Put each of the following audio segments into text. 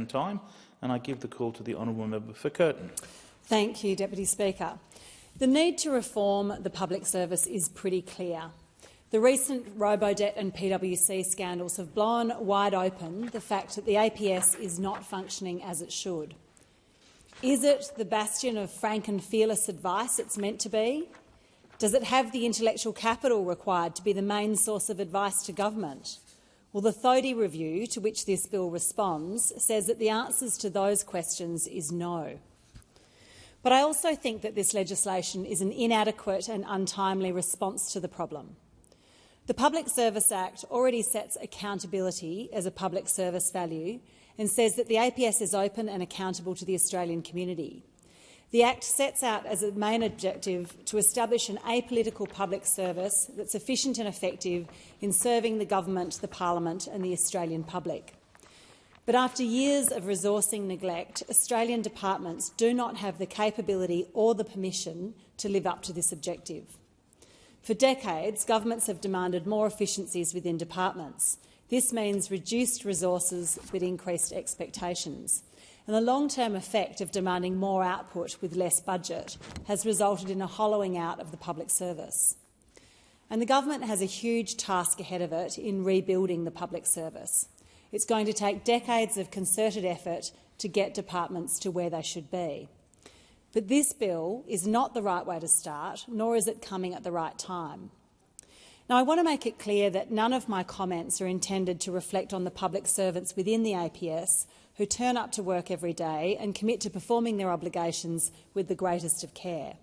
time, and I give the call to the honourable member for Curtin. Thank you, Deputy Speaker. The need to reform the public service is pretty clear. The recent Robodebt and PwC scandals have blown wide open the fact that the APS is not functioning as it should. Is it the bastion of frank and fearless advice it's meant to be? Does it have the intellectual capital required to be the main source of advice to government? Well, the Thodey review, to which this bill responds, says that the answers to those questions is no. But I also think that this legislation is an inadequate and untimely response to the problem. The Public Service Act already sets accountability as a public service value and says that the APS is open and accountable to the Australian community. The Act sets out as a main objective to establish an apolitical public service that's efficient and effective in serving the government, the parliament and the Australian public. But after years of resourcing neglect, Australian departments do not have the capability or the permission to live up to this objective. For decades, governments have demanded more efficiencies within departments. This means reduced resources but increased expectations. And the long-term effect of demanding more output with less budget has resulted in a hollowing out of the public service. And the government has a huge task ahead of it in rebuilding the public service. It's going to take decades of concerted effort to get departments to where they should be. But this bill is not the right way to start, nor is it coming at the right time. Now, I want to make it clear that none of my comments are intended to reflect on the public servants within the APS who turn up to work every day and commit to performing their obligations with the greatest of care.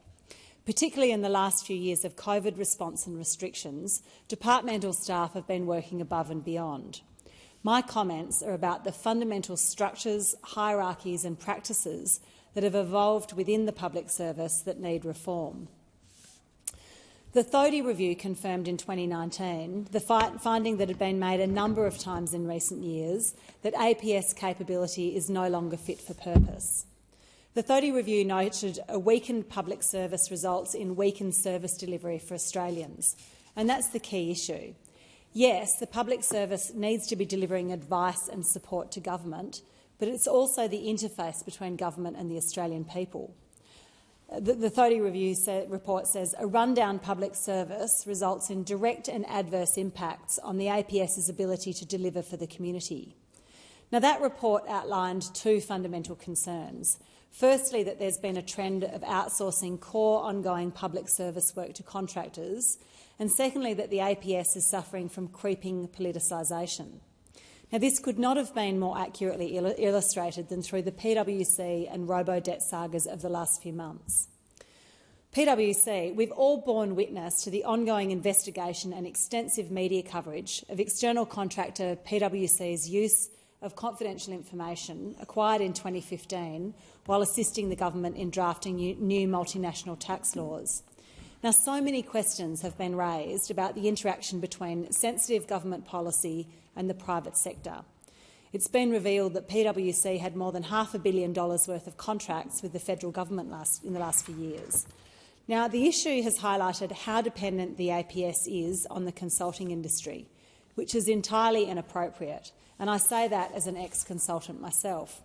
Particularly in the last few years of COVID response and restrictions, departmental staff have been working above and beyond. My comments are about the fundamental structures, hierarchies and practices that have evolved within the public service that need reform. The Thodey review confirmed in 2019 the finding that had been made a number of times in recent years that APS capability is no longer fit for purpose. The Thodey review noted a weakened public service results in weakened service delivery for Australians, and that's the key issue. Yes, the public service needs to be delivering advice and support to government, but it's also the interface between government and the Australian people. The Thodey review report says a rundown public service results in direct and adverse impacts on the APS's ability to deliver for the community. Now, that report outlined two fundamental concerns. Firstly, that there's been a trend of outsourcing core ongoing public service work to contractors, and secondly, that the APS is suffering from creeping politicisation. Now, this could not have been more accurately illustrated than through the PwC and Robodebt sagas of the last few months. PwC, we've all borne witness to the ongoing investigation and extensive media coverage of external contractor PwC's use of confidential information acquired in 2015 while assisting the government in drafting new multinational tax laws. Now, so many questions have been raised about the interaction between sensitive government policy and the private sector. It's been revealed that PwC had more than $500 million worth of contracts with the federal government in the last few years. Now, the issue has highlighted how dependent the APS is on the consulting industry, which is entirely inappropriate, and I say that as an ex-consultant myself.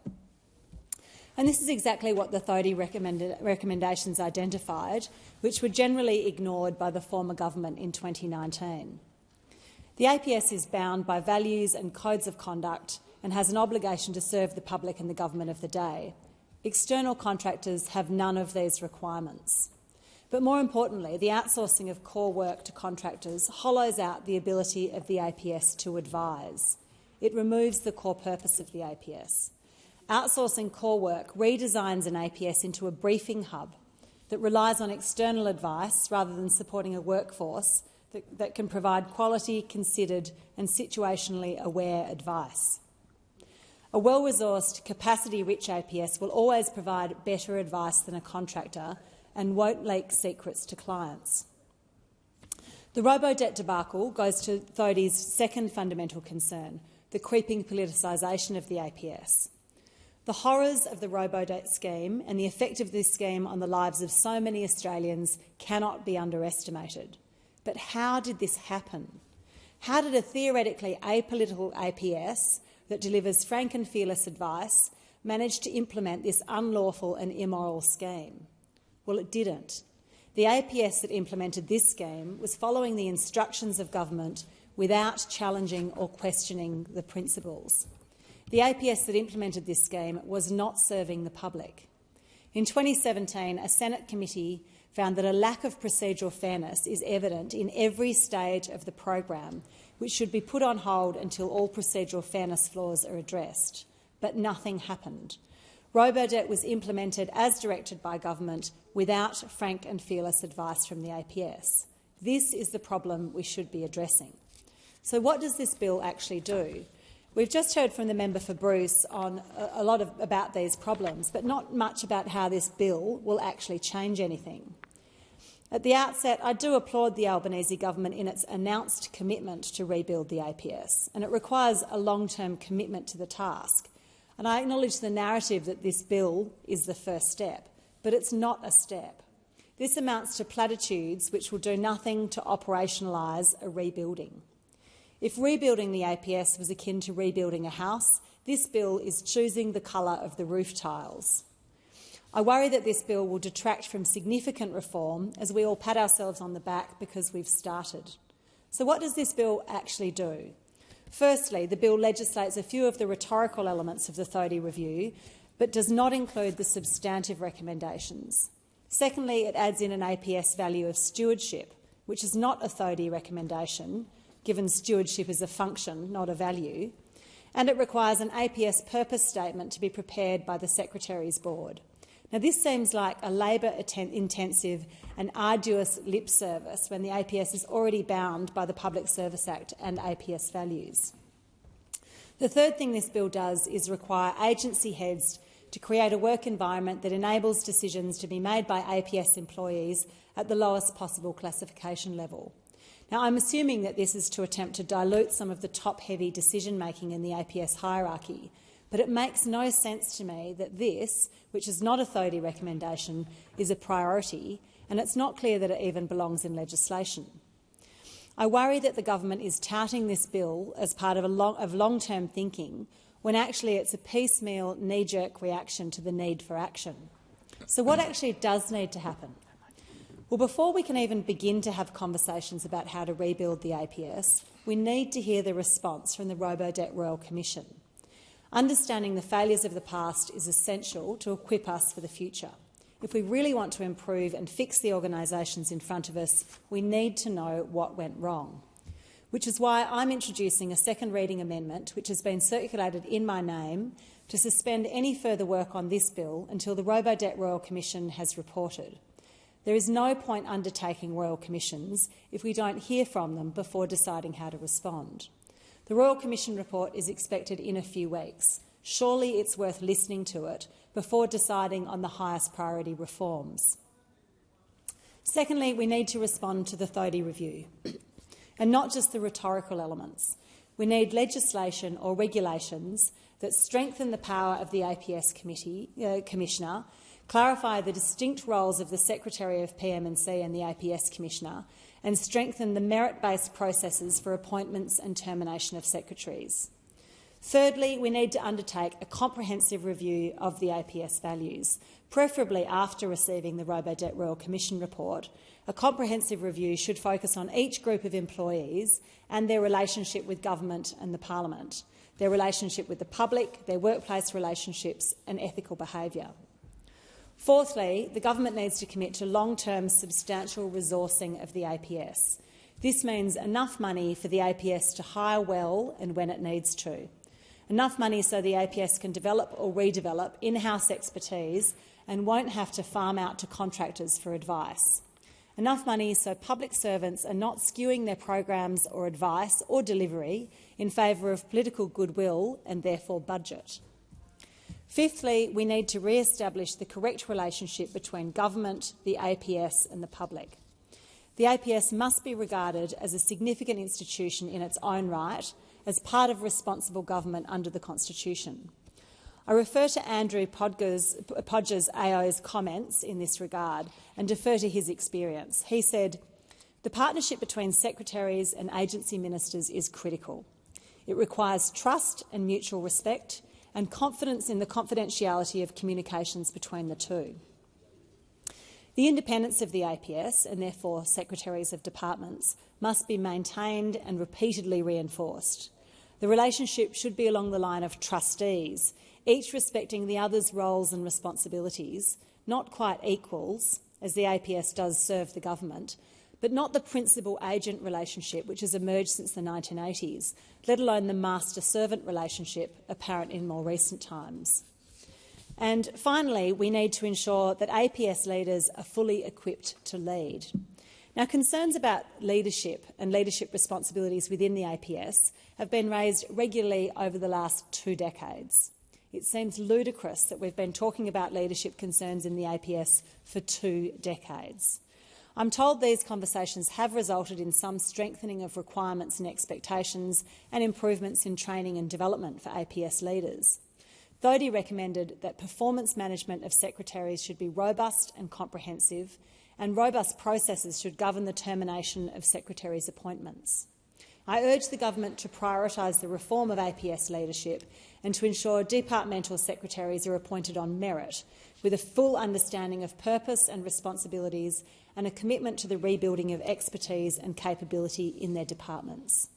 And this is exactly what the Thodey recommendations identified, which were generally ignored by the former government in 2019. The APS is bound by values and codes of conduct and has an obligation to serve the public and the government of the day. External contractors have none of these requirements. But more importantly, the outsourcing of core work to contractors hollows out the ability of the APS to advise. It removes the core purpose of the APS. Outsourcing core work redesigns an APS into a briefing hub that relies on external advice rather than supporting a workforce that can provide quality, considered and situationally aware advice. A well-resourced, capacity-rich APS will always provide better advice than a contractor and won't leak secrets to clients. The Robodebt debacle goes to Thodey's second fundamental concern, the creeping politicisation of the APS. The horrors of the Robodebt scheme and the effect of this scheme on the lives of so many Australians cannot be underestimated. But how did this happen? How did a theoretically apolitical APS that delivers frank and fearless advice managed to implement this unlawful and immoral scheme? Well, it didn't. The APS that implemented this scheme was following the instructions of government without challenging or questioning the principles. The APS that implemented this scheme was not serving the public. In 2017, a Senate committee found that a lack of procedural fairness is evident in every stage of the program, which should be put on hold until all procedural fairness flaws are addressed. But nothing happened. Robodebt was implemented as directed by government without frank and fearless advice from the APS. This is the problem we should be addressing. So what does this bill actually do? We've just heard from the member for Bruce on a lot about these problems, but not much about how this bill will actually change anything. At the outset, I do applaud the Albanese government in its announced commitment to rebuild the APS, and it requires a long-term commitment to the task. And I acknowledge the narrative that this bill is the first step, but it's not a step. This amounts to platitudes which will do nothing to operationalise a rebuilding. If rebuilding the APS was akin to rebuilding a house, this bill is choosing the colour of the roof tiles. I worry that this bill will detract from significant reform as we all pat ourselves on the back because we've started. So what does this bill actually do? Firstly, the bill legislates a few of the rhetorical elements of the Thodey Review, but does not include the substantive recommendations. Secondly, it adds in an APS value of stewardship, which is not a Thodey recommendation, given stewardship is a function, not a value, and it requires an APS purpose statement to be prepared by the Secretary's Board. Now, this seems like a labour-intensive and arduous lip service when the APS is already bound by the Public Service Act and APS values. The third thing this bill does is require agency heads to create a work environment that enables decisions to be made by APS employees at the lowest possible classification level. Now, I'm assuming that this is to attempt to dilute some of the top-heavy decision-making in the APS hierarchy, but it makes no sense to me that this, which is not a Thodey recommendation, is a priority, and it's not clear that it even belongs in legislation. I worry that the government is touting this bill as part of long-term thinking, when actually it's a piecemeal, knee-jerk reaction to the need for action. So what actually does need to happen? Well, before we can even begin to have conversations about how to rebuild the APS, we need to hear the response from the Robodebt Royal Commission. Understanding the failures of the past is essential to equip us for the future. If we really want to improve and fix the organisations in front of us, we need to know what went wrong. Which is why I'm introducing a second reading amendment, which has been circulated in my name, to suspend any further work on this bill until the Robodebt Royal Commission has reported. There is no point undertaking Royal Commissions if we don't hear from them before deciding how to respond. The Royal Commission report is expected in a few weeks. Surely it's worth listening to it before deciding on the highest priority reforms. Secondly, we need to respond to the Thodey Review, and not just the rhetorical elements. We need legislation or regulations that strengthen the power of the APS Commissioner, clarify the distinct roles of the Secretary of PM&C and the APS Commissioner, and strengthen the merit-based processes for appointments and termination of secretaries. Thirdly, we need to undertake a comprehensive review of the APS values, preferably after receiving the Robodebt Royal Commission report. A comprehensive review should focus on each group of employees and their relationship with government and the parliament, their relationship with the public, their workplace relationships and ethical behaviour. Fourthly, the government needs to commit to long-term substantial resourcing of the APS. This means enough money for the APS to hire well and when it needs to. Enough money so the APS can develop or redevelop in-house expertise and won't have to farm out to contractors for advice. Enough money so public servants are not skewing their programs or advice or delivery in favour of political goodwill and therefore budget. Fifthly, we need to re-establish the correct relationship between government, the APS and the public. The APS must be regarded as a significant institution in its own right, as part of responsible government under the Constitution. I refer to Andrew Podger's AO's comments in this regard and defer to his experience. He said, "The partnership between secretaries and agency ministers is critical. It requires trust and mutual respect and confidence in the confidentiality of communications between the two. The independence of the APS, and therefore secretaries of departments, must be maintained and repeatedly reinforced. The relationship should be along the line of trustees, each respecting the other's roles and responsibilities, not quite equals, as the APS does serve the government, but not the principal-agent relationship which has emerged since the 1980s, let alone the master-servant relationship apparent in more recent times. And finally, we need to ensure that APS leaders are fully equipped to lead. Now, concerns about leadership and leadership responsibilities within the APS have been raised regularly over the last 2 decades. It seems ludicrous that we've been talking about leadership concerns in the APS for 2 decades. I'm told these conversations have resulted in some strengthening of requirements and expectations and improvements in training and development for APS leaders. Thodey recommended that performance management of secretaries should be robust and comprehensive, and robust processes should govern the termination of secretaries' appointments. I urge the government to prioritise the reform of APS leadership and to ensure departmental secretaries are appointed on merit, with a full understanding of purpose and responsibilities and a commitment to the rebuilding of expertise and capability in their departments.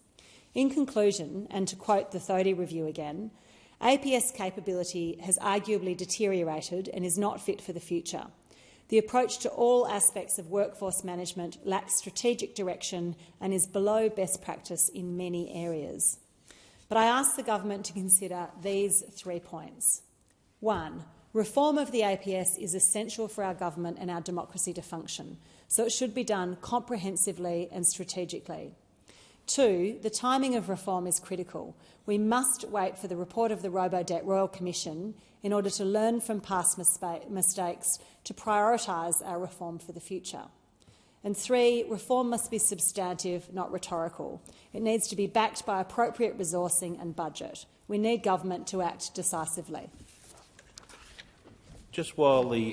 In conclusion, and to quote the Thodey review again, APS capability has arguably deteriorated and is not fit for the future. The approach to all aspects of workforce management lacks strategic direction and is below best practice in many areas. But I ask the government to consider these 3 points. 1. Reform of the APS is essential for our government and our democracy to function, so it should be done comprehensively and strategically. 2. The timing of reform is critical. We must wait for the report of the Robodebt Royal Commission in order to learn from past mistakes to prioritise our reform for the future. And 3. Reform must be substantive, not rhetorical. It needs to be backed by appropriate resourcing and budget. We need government to act decisively. Just while the